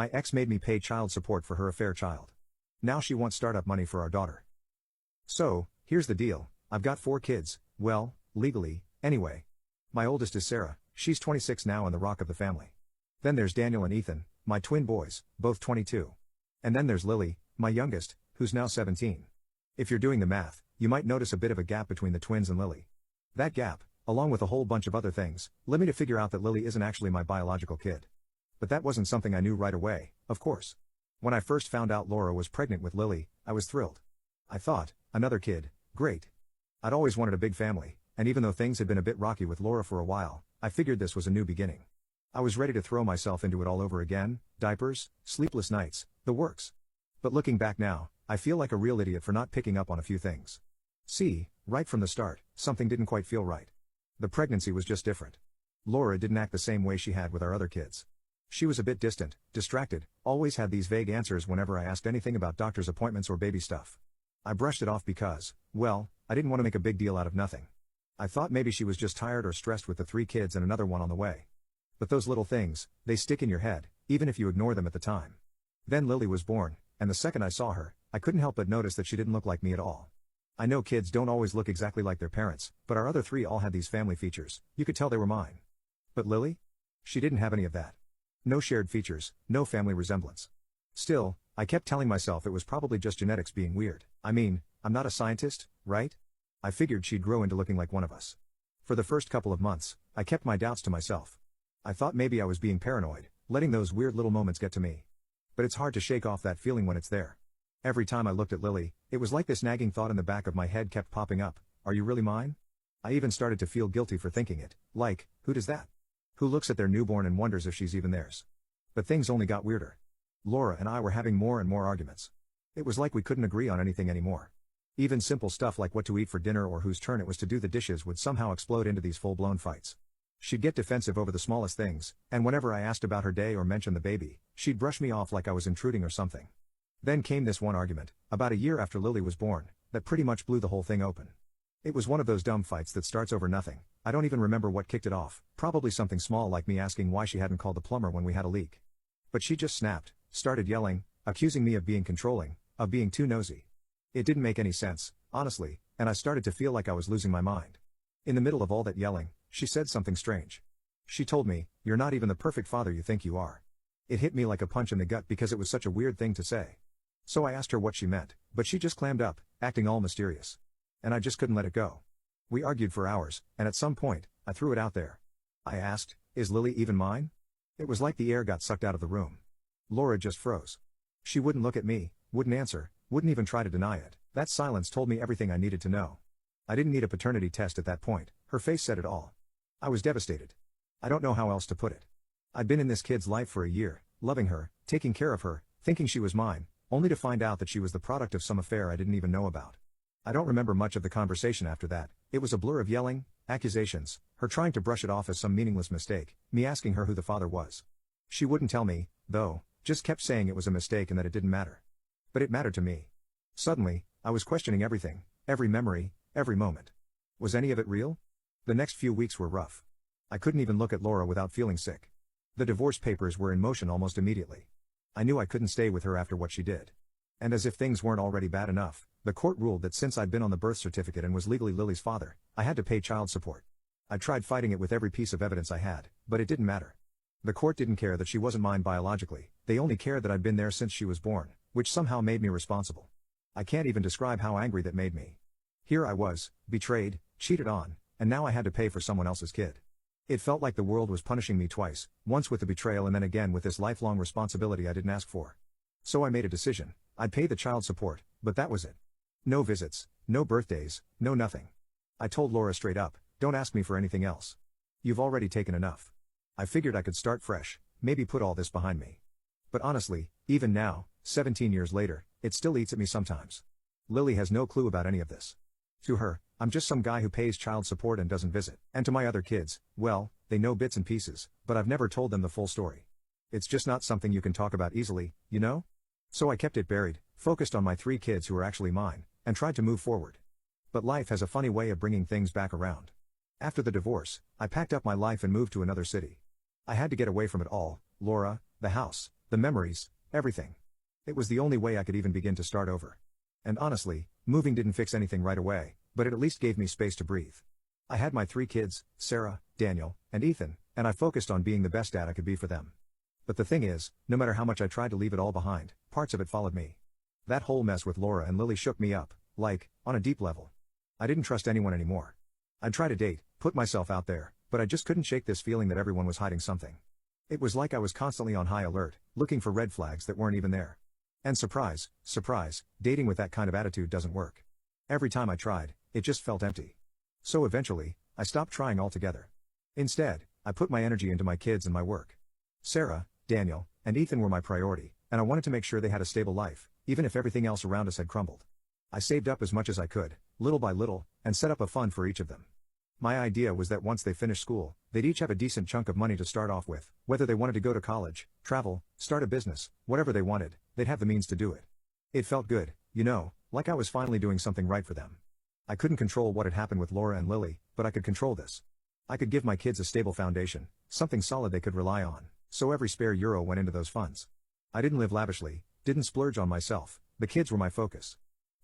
My ex made me pay child support for her affair child. Now she wants startup money for our daughter. So, here's the deal, I've got 4 kids, well, legally, anyway. My oldest is Sarah, she's 26 now and the rock of the family. Then there's Daniel and Ethan, my twin boys, both 22. And then there's Lily, my youngest, who's now 17. If you're doing the math, you might notice a bit of a gap between the twins and Lily. That gap, along with a whole bunch of other things, led me to figure out that Lily isn't actually my biological kid. But that wasn't something I knew right away, of course. When I first found out Laura was pregnant with Lily, I was thrilled. I thought, another kid, great. I'd always wanted a big family, and even though things had been a bit rocky with Laura for a while, I figured this was a new beginning. I was ready to throw myself into it all over again, diapers, sleepless nights, the works. But looking back now, I feel like a real idiot for not picking up on a few things. See, right from the start, something didn't quite feel right. The pregnancy was just different. Laura didn't act the same way she had with our other kids. She was a bit distant, distracted, always had these vague answers whenever I asked anything about doctor's appointments or baby stuff. I brushed it off because, well, I didn't want to make a big deal out of nothing. I thought maybe she was just tired or stressed with the 3 kids and another one on the way. But those little things, they stick in your head, even if you ignore them at the time. Then Lily was born, and the second I saw her, I couldn't help but notice that she didn't look like me at all. I know kids don't always look exactly like their parents, but our other 3 all had these family features, you could tell they were mine. But Lily? She didn't have any of that. No shared features, no family resemblance. Still, I kept telling myself it was probably just genetics being weird. I mean, I'm not a scientist, right? I figured she'd grow into looking like one of us. For the first couple of months, I kept my doubts to myself. I thought maybe I was being paranoid, letting those weird little moments get to me. But it's hard to shake off that feeling when it's there. Every time I looked at Lily, it was like this nagging thought in the back of my head kept popping up, are you really mine? I even started to feel guilty for thinking it, like, who does that? Who looks at their newborn and wonders if she's even theirs? But things only got weirder. Laura and I were having more and more arguments. It was like we couldn't agree on anything anymore. Even simple stuff like what to eat for dinner or whose turn it was to do the dishes would somehow explode into these full-blown fights. She'd get defensive over the smallest things, and whenever I asked about her day or mentioned the baby, she'd brush me off like I was intruding or something. Then came this one argument, about a year after Lily was born, that pretty much blew the whole thing open. It was one of those dumb fights that starts over nothing. I don't even remember what kicked it off, probably something small like me asking why she hadn't called the plumber when we had a leak. But she just snapped, started yelling, accusing me of being controlling, of being too nosy. It didn't make any sense, honestly, and I started to feel like I was losing my mind. In the middle of all that yelling, she said something strange. She told me, "You're not even the perfect father you think you are." It hit me like a punch in the gut because it was such a weird thing to say. So I asked her what she meant, but she just clammed up, acting all mysterious. And I just couldn't let it go. We argued for hours, and at some point, I threw it out there. I asked, "Is Lily even mine?" It was like the air got sucked out of the room. Laura just froze. She wouldn't look at me, wouldn't answer, wouldn't even try to deny it. That silence told me everything I needed to know. I didn't need a paternity test at that point, her face said it all. I was devastated. I don't know how else to put it. I'd been in this kid's life for a year, loving her, taking care of her, thinking she was mine, only to find out that she was the product of some affair I didn't even know about. I don't remember much of the conversation after that. It was a blur of yelling, accusations, her trying to brush it off as some meaningless mistake, me asking her who the father was. She wouldn't tell me, though, just kept saying it was a mistake and that it didn't matter. But it mattered to me. Suddenly, I was questioning everything, every memory, every moment. Was any of it real? The next few weeks were rough. I couldn't even look at Laura without feeling sick. The divorce papers were in motion almost immediately. I knew I couldn't stay with her after what she did. And as if things weren't already bad enough, the court ruled that since I'd been on the birth certificate and was legally Lily's father, I had to pay child support. I tried fighting it with every piece of evidence I had, but it didn't matter. The court didn't care that she wasn't mine biologically, they only cared that I'd been there since she was born, which somehow made me responsible. I can't even describe how angry that made me. Here I was, betrayed, cheated on, and now I had to pay for someone else's kid. It felt like the world was punishing me twice, once with the betrayal and then again with this lifelong responsibility I didn't ask for. So I made a decision. I'd pay the child support, but that was it. No visits, no birthdays, no nothing. I told Laura straight up, don't ask me for anything else. You've already taken enough. I figured I could start fresh, maybe put all this behind me. But honestly, even now, 17 years later, it still eats at me sometimes. Lily has no clue about any of this. To her, I'm just some guy who pays child support and doesn't visit. And to my other kids, well, they know bits and pieces, but I've never told them the full story. It's just not something you can talk about easily, you know? So I kept it buried, focused on my 3 kids who were actually mine, and tried to move forward. But life has a funny way of bringing things back around. After the divorce, I packed up my life and moved to another city. I had to get away from it all, Laura, the house, the memories, everything. It was the only way I could even begin to start over. And honestly, moving didn't fix anything right away, but it at least gave me space to breathe. I had my 3 kids, Sarah, Daniel, and Ethan, and I focused on being the best dad I could be for them. But the thing is, no matter how much I tried to leave it all behind, parts of it followed me. That whole mess with Laura and Lily shook me up, like, on a deep level. I didn't trust anyone anymore. I'd try to date, put myself out there, but I just couldn't shake this feeling that everyone was hiding something. It was like I was constantly on high alert, looking for red flags that weren't even there. And surprise, surprise, dating with that kind of attitude doesn't work. Every time I tried, it just felt empty. So eventually, I stopped trying altogether. Instead, I put my energy into my kids and my work. Sarah, Daniel, and Ethan were my priority, and I wanted to make sure they had a stable life, even if everything else around us had crumbled. I saved up as much as I could, little by little, and set up a fund for each of them. My idea was that once they finished school, they'd each have a decent chunk of money to start off with, whether they wanted to go to college, travel, start a business, whatever they wanted, they'd have the means to do it. It felt good, like I was finally doing something right for them. I couldn't control what had happened with Laura and Lily, but I could control this. I could give my kids a stable foundation, something solid they could rely on, so every spare euro went into those funds. I didn't live lavishly, didn't splurge on myself, the kids were my focus.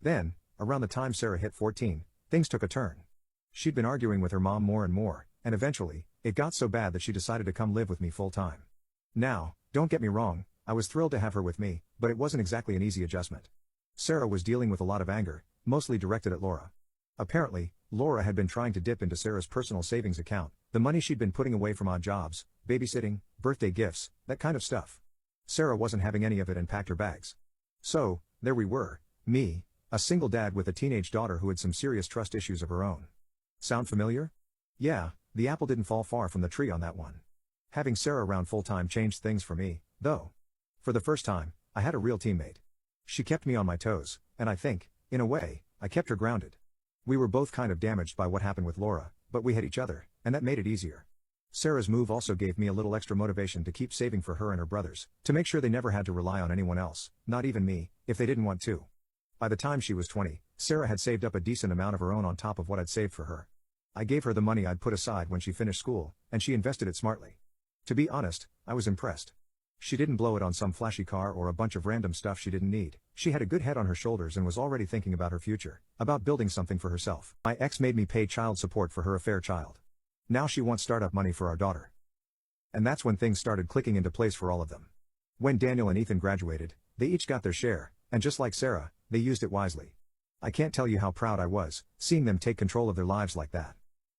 Then, around the time Sarah hit 14, things took a turn. She'd been arguing with her mom more and more, and eventually, it got so bad that she decided to come live with me full time. Now, don't get me wrong, I was thrilled to have her with me, but it wasn't exactly an easy adjustment. Sarah was dealing with a lot of anger, mostly directed at Laura. Apparently, Laura had been trying to dip into Sarah's personal savings account, the money she'd been putting away from odd jobs, babysitting, birthday gifts, that kind of stuff. Sarah wasn't having any of it and packed her bags. So, there we were, me, a single dad with a teenage daughter who had some serious trust issues of her own. Sound familiar? Yeah, the apple didn't fall far from the tree on that one. Having Sarah around full-time changed things for me, though. For the first time, I had a real teammate. She kept me on my toes, and I think, in a way, I kept her grounded. We were both kind of damaged by what happened with Laura, but we had each other, and that made it easier. Sarah's move also gave me a little extra motivation to keep saving for her and her brothers, to make sure they never had to rely on anyone else, not even me, if they didn't want to. By the time she was 20, Sarah had saved up a decent amount of her own on top of what I'd saved for her. I gave her the money I'd put aside when she finished school, and she invested it smartly. To be honest, I was impressed. She didn't blow it on some flashy car or a bunch of random stuff she didn't need. She had a good head on her shoulders and was already thinking about her future, about building something for herself. My ex made me pay child support for her affair child. Now she wants startup money for our daughter. And that's when things started clicking into place for all of them. When Daniel and Ethan graduated, they each got their share, and just like Sarah, they used it wisely. I can't tell you how proud I was, seeing them take control of their lives like that.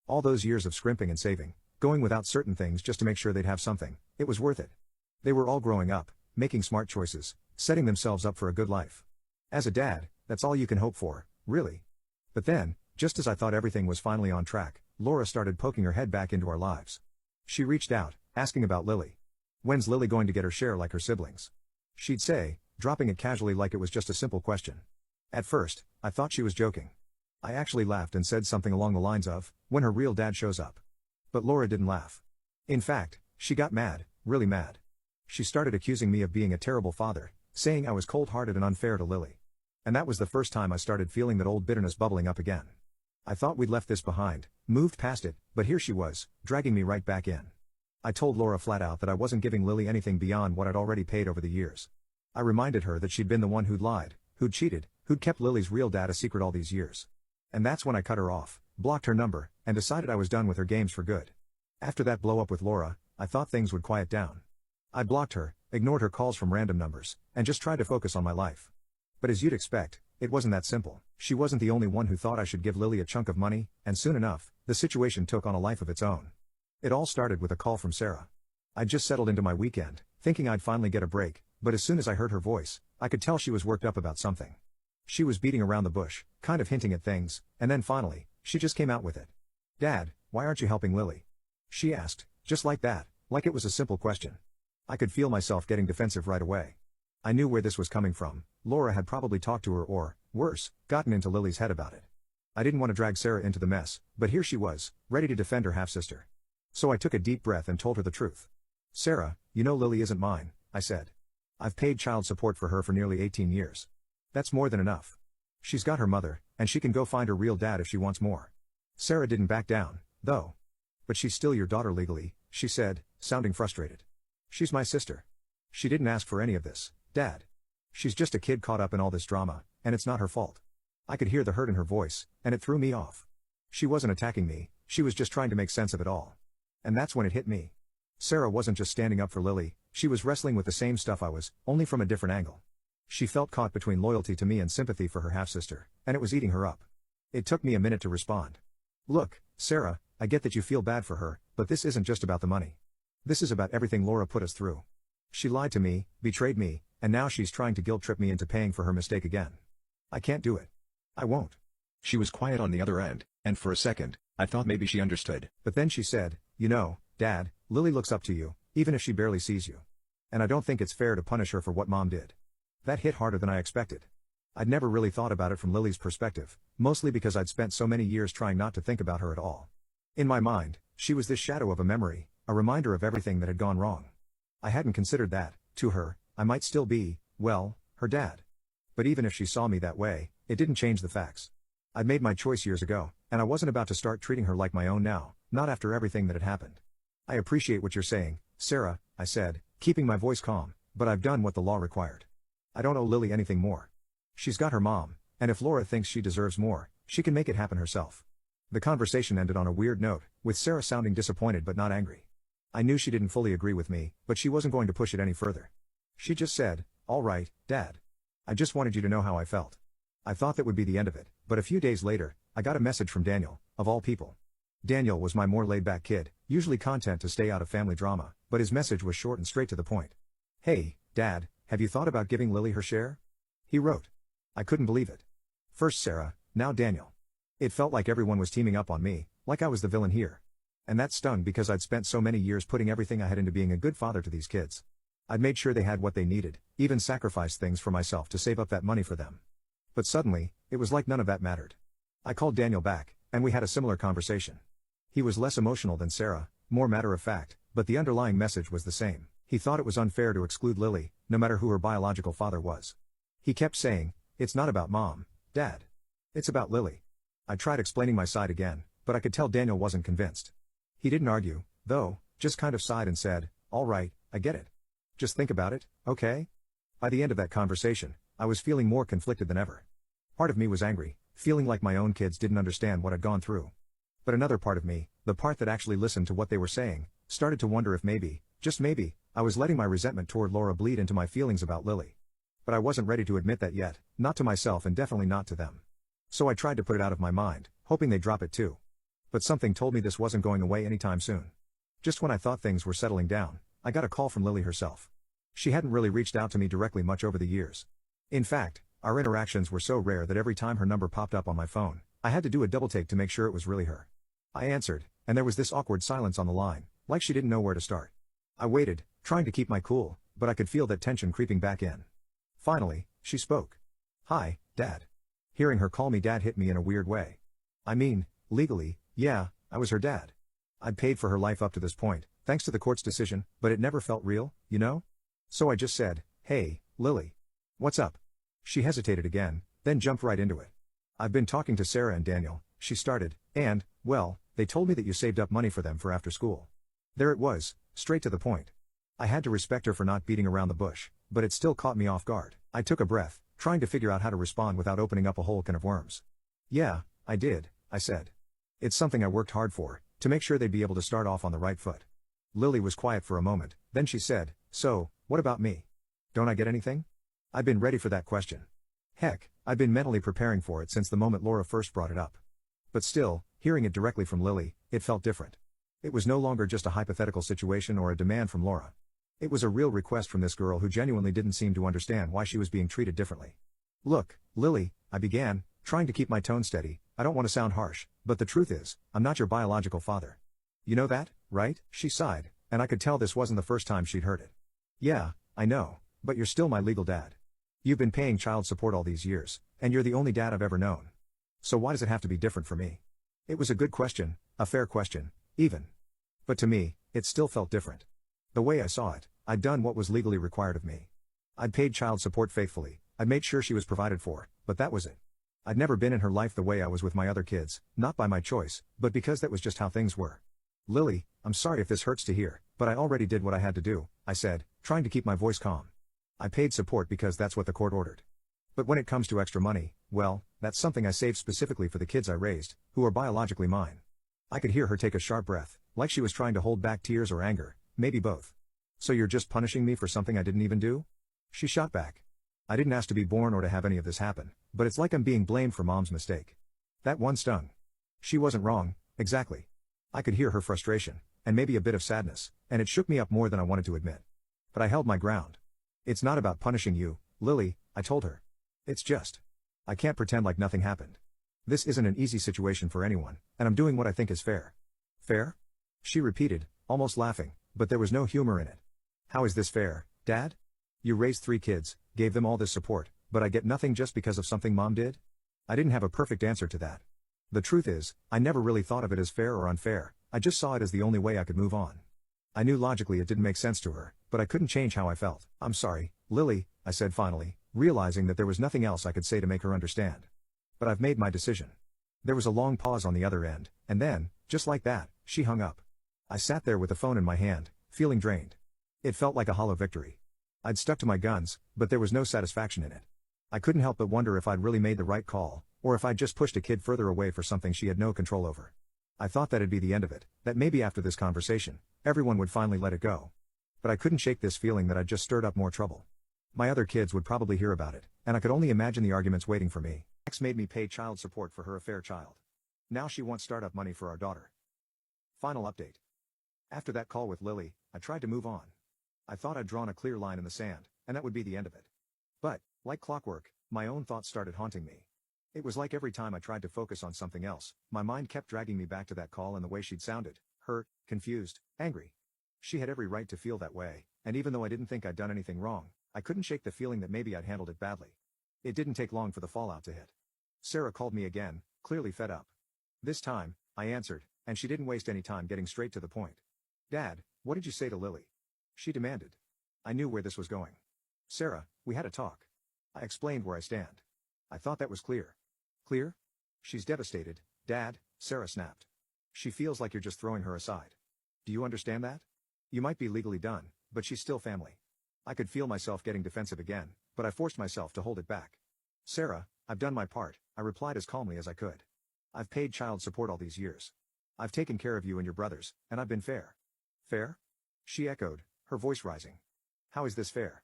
All those years of scrimping and saving, going without certain things just to make sure they'd have something, it was worth it. They were all growing up, making smart choices, setting themselves up for a good life. As a dad, that's all you can hope for, really. But then, just as I thought everything was finally on track, Laura started poking her head back into our lives. She reached out, asking about Lily. When's Lily going to get her share like her siblings? She'd say, dropping it casually like it was just a simple question. At first, I thought she was joking. I actually laughed and said something along the lines of, when her real dad shows up. But Laura didn't laugh. In fact, she got mad, really mad. She started accusing me of being a terrible father, saying I was cold-hearted and unfair to Lily. And that was the first time I started feeling that old bitterness bubbling up again. I thought we'd left this behind, moved past it, but here she was, dragging me right back in. I told Laura flat out that I wasn't giving Lily anything beyond what I'd already paid over the years. I reminded her that she'd been the one who'd lied, who'd cheated, who'd kept Lily's real dad a secret all these years. And that's when I cut her off, blocked her number, and decided I was done with her games for good. After that blow up with Laura, I thought things would quiet down. I blocked her, ignored her calls from random numbers, and just tried to focus on my life. But as you'd expect, it wasn't that simple. She wasn't the only one who thought I should give Lily a chunk of money, and soon enough, the situation took on a life of its own. It all started with a call from Sarah. I'd just settled into my weekend, thinking I'd finally get a break, but as soon as I heard her voice, I could tell she was worked up about something. She was beating around the bush, kind of hinting at things, and then finally, she just came out with it. "Dad, why aren't you helping Lily?" She asked, just like that, like it was a simple question. I could feel myself getting defensive right away. I knew where this was coming from. Laura had probably talked to her or, worse, gotten into Lily's head about it. I didn't want to drag Sarah into the mess, but here she was, ready to defend her half-sister. So I took a deep breath and told her the truth. "Sarah, you know Lily isn't mine," I said. "I've paid child support for her for nearly 18 years. That's more than enough. She's got her mother, and she can go find her real dad if she wants more." Sarah didn't back down, though. "But she's still your daughter legally," she said, sounding frustrated. "She's my sister. She didn't ask for any of this, Dad. She's just a kid caught up in all this drama, and it's not her fault. I could hear the hurt in her voice, and it threw me off. She wasn't attacking me, she was just trying to make sense of it all. And that's when it hit me. Sarah wasn't just standing up for Lily, she was wrestling with the same stuff I was, only from a different angle. She felt caught between loyalty to me and sympathy for her half-sister, and it was eating her up. It took me a minute to respond. Look, Sarah, I get that you feel bad for her, but this isn't just about the money. This is about everything Laura put us through. She lied to me, betrayed me, and now she's trying to guilt-trip me into paying for her mistake again. I can't do it. I won't. She was quiet on the other end, and for a second, I thought maybe she understood. But then she said, you know, Dad, Lily looks up to you, even if she barely sees you. And I don't think it's fair to punish her for what Mom did. That hit harder than I expected. I'd never really thought about it from Lily's perspective, mostly because I'd spent so many years trying not to think about her at all. In my mind, she was this shadow of a memory, a reminder of everything that had gone wrong. I hadn't considered that, to her, I might still be, well, her dad. But even if she saw me that way, it didn't change the facts. I'd made my choice years ago, and I wasn't about to start treating her like my own now, not after everything that had happened. I appreciate what you're saying, Sarah, I said, keeping my voice calm, but I've done what the law required. I don't owe Lily anything more. She's got her mom, and if Laura thinks she deserves more, she can make it happen herself. The conversation ended on a weird note, with Sarah sounding disappointed but not angry. I knew she didn't fully agree with me, but she wasn't going to push it any further. She just said, all right, Dad. I just wanted you to know how I felt. I thought that would be the end of it, but a few days later, I got a message from Daniel, of all people. Daniel was my more laid-back kid, usually content to stay out of family drama, but his message was short and straight to the point. Hey, Dad, have you thought about giving Lily her share? He wrote. I couldn't believe it. First Sarah, now Daniel. It felt like everyone was teaming up on me, like I was the villain here. And that stung because I'd spent so many years putting everything I had into being a good father to these kids. I'd made sure they had what they needed, even sacrificed things for myself to save up that money for them. But suddenly, it was like none of that mattered. I called Daniel back, and we had a similar conversation. He was less emotional than Sarah, more matter of fact, but the underlying message was the same. He thought it was unfair to exclude Lily, no matter who her biological father was. He kept saying, it's not about Mom, Dad. It's about Lily. I tried explaining my side again, but I could tell Daniel wasn't convinced. He didn't argue, though, just kind of sighed and said, all right, I get it. Just think about it, okay? By the end of that conversation, I was feeling more conflicted than ever. Part of me was angry, feeling like my own kids didn't understand what I'd gone through. But another part of me, the part that actually listened to what they were saying, started to wonder if maybe, just maybe, I was letting my resentment toward Laura bleed into my feelings about Lily. But I wasn't ready to admit that yet, not to myself and definitely not to them. So I tried to put it out of my mind, hoping they'd drop it too. But something told me this wasn't going away anytime soon. Just when I thought things were settling down, I got a call from Lily herself. She hadn't really reached out to me directly much over the years. In fact, our interactions were so rare that every time her number popped up on my phone, I had to do a double take to make sure it was really her. I answered, and there was this awkward silence on the line, like she didn't know where to start. I waited, trying to keep my cool, but I could feel that tension creeping back in. Finally, she spoke. Hi, Dad. Hearing her call me Dad hit me in a weird way. I mean, legally, yeah, I was her dad. I'd paid for her life up to this point, thanks to the court's decision, but it never felt real, you know? So I just said, hey, Lily. What's up? She hesitated again, then jumped right into it. I've been talking to Sarah and Daniel, she started, and, well, they told me that you saved up money for them for after school. There it was, straight to the point. I had to respect her for not beating around the bush, but it still caught me off guard. I took a breath, trying to figure out how to respond without opening up a whole can of worms. Yeah, I did, I said. It's something I worked hard for, to make sure they'd be able to start off on the right foot. Lily was quiet for a moment, then she said, so, what about me? Don't I get anything? I'd been ready for that question. Heck, I'd been mentally preparing for it since the moment Laura first brought it up. But still, hearing it directly from Lily, it felt different. It was no longer just a hypothetical situation or a demand from Laura. It was a real request from this girl who genuinely didn't seem to understand why she was being treated differently. Look, Lily, I began, trying to keep my tone steady. I don't want to sound harsh, but the truth is, I'm not your biological father. You know that, right? She sighed, and I could tell this wasn't the first time she'd heard it. Yeah, I know, but you're still my legal dad. You've been paying child support all these years, and you're the only dad I've ever known. So why does it have to be different for me? It was a good question, a fair question, even. But to me, it still felt different. The way I saw it, I'd done what was legally required of me. I'd paid child support faithfully, I'd made sure she was provided for, but that was it. I'd never been in her life the way I was with my other kids, not by my choice, but because that was just how things were. Lily, I'm sorry if this hurts to hear, but I already did what I had to do, I said, trying to keep my voice calm. I paid support because that's what the court ordered. But when it comes to extra money, well, that's something I saved specifically for the kids I raised, who are biologically mine. I could hear her take a sharp breath, like she was trying to hold back tears or anger, maybe both. So you're just punishing me for something I didn't even do? She shot back. I didn't ask to be born or to have any of this happen, but it's like I'm being blamed for mom's mistake. That one stung. She wasn't wrong, exactly. I could hear her frustration, and maybe a bit of sadness, and it shook me up more than I wanted to admit. But I held my ground. It's not about punishing you, Lily, I told her. It's just. I can't pretend like nothing happened. This isn't an easy situation for anyone, and I'm doing what I think is fair. Fair? She repeated, almost laughing, but there was no humor in it. How is this fair, Dad? You raised 3 kids, gave them all this support, but I get nothing just because of something Mom did? I didn't have a perfect answer to that. The truth is, I never really thought of it as fair or unfair, I just saw it as the only way I could move on. I knew logically it didn't make sense to her, but I couldn't change how I felt. I'm sorry, Lily, I said finally, realizing that there was nothing else I could say to make her understand. But I've made my decision. There was a long pause on the other end, and then, just like that, she hung up. I sat there with the phone in my hand, feeling drained. It felt like a hollow victory. I'd stuck to my guns, but there was no satisfaction in it. I couldn't help but wonder if I'd really made the right call, or if I'd just pushed a kid further away for something she had no control over. I thought that'd be the end of it, that maybe after this conversation, everyone would finally let it go. But I couldn't shake this feeling that I'd just stirred up more trouble. My other kids would probably hear about it, and I could only imagine the arguments waiting for me. Ex made me pay child support for her affair child. Now she wants startup money for our daughter. Final update. After that call with Lily, I tried to move on. I thought I'd drawn a clear line in the sand, and that would be the end of it. But, like clockwork, my own thoughts started haunting me. It was like every time I tried to focus on something else, my mind kept dragging me back to that call and the way she'd sounded, hurt, confused, angry. She had every right to feel that way, and even though I didn't think I'd done anything wrong, I couldn't shake the feeling that maybe I'd handled it badly. It didn't take long for the fallout to hit. Sarah called me again, clearly fed up. This time, I answered, and she didn't waste any time getting straight to the point. Dad, what did you say to Lily? She demanded. I knew where this was going. Sarah, we had a talk. I explained where I stand. I thought that was clear. Clear? She's devastated, Dad, Sarah snapped. She feels like you're just throwing her aside. Do you understand that? You might be legally done, but she's still family. I could feel myself getting defensive again, but I forced myself to hold it back. Sarah, I've done my part, I replied as calmly as I could. I've paid child support all these years. I've taken care of you and your brothers, and I've been fair. Fair? She echoed, her voice rising. How is this fair?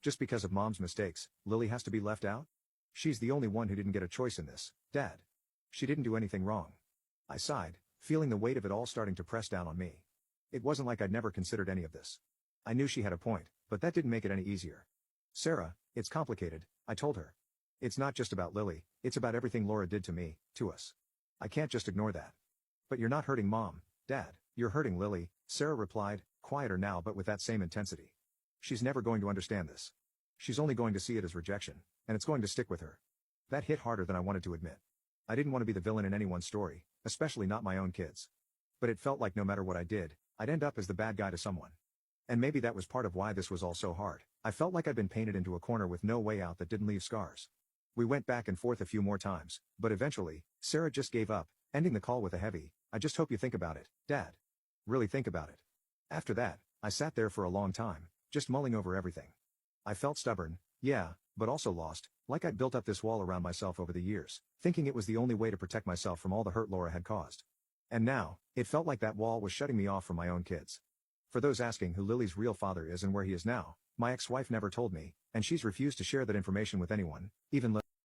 Just because of Mom's mistakes, Lily has to be left out? She's the only one who didn't get a choice in this, Dad. She didn't do anything wrong. I sighed, feeling the weight of it all starting to press down on me. It wasn't like I'd never considered any of this. I knew she had a point, but that didn't make it any easier. Sarah, it's complicated, I told her. It's not just about Lily, it's about everything Laura did to me, to us. I can't just ignore that. But you're not hurting Mom, Dad, you're hurting Lily, Sarah replied, quieter now but with that same intensity. She's never going to understand this. She's only going to see it as rejection, and it's going to stick with her. That hit harder than I wanted to admit. I didn't want to be the villain in anyone's story, especially not my own kids. But it felt like no matter what I did, I'd end up as the bad guy to someone. And maybe that was part of why this was all so hard. I felt like I'd been painted into a corner with no way out that didn't leave scars. We went back and forth a few more times, but eventually, Sarah just gave up, ending the call with a heavy, I just hope you think about it, Dad. Really think about it. After that, I sat there for a long time, just mulling over everything. I felt stubborn, yeah, but also lost, like I'd built up this wall around myself over the years, thinking it was the only way to protect myself from all the hurt Laura had caused. And now, it felt like that wall was shutting me off from my own kids. For those asking who Lily's real father is and where he is now, my ex-wife never told me, and she's refused to share that information with anyone, even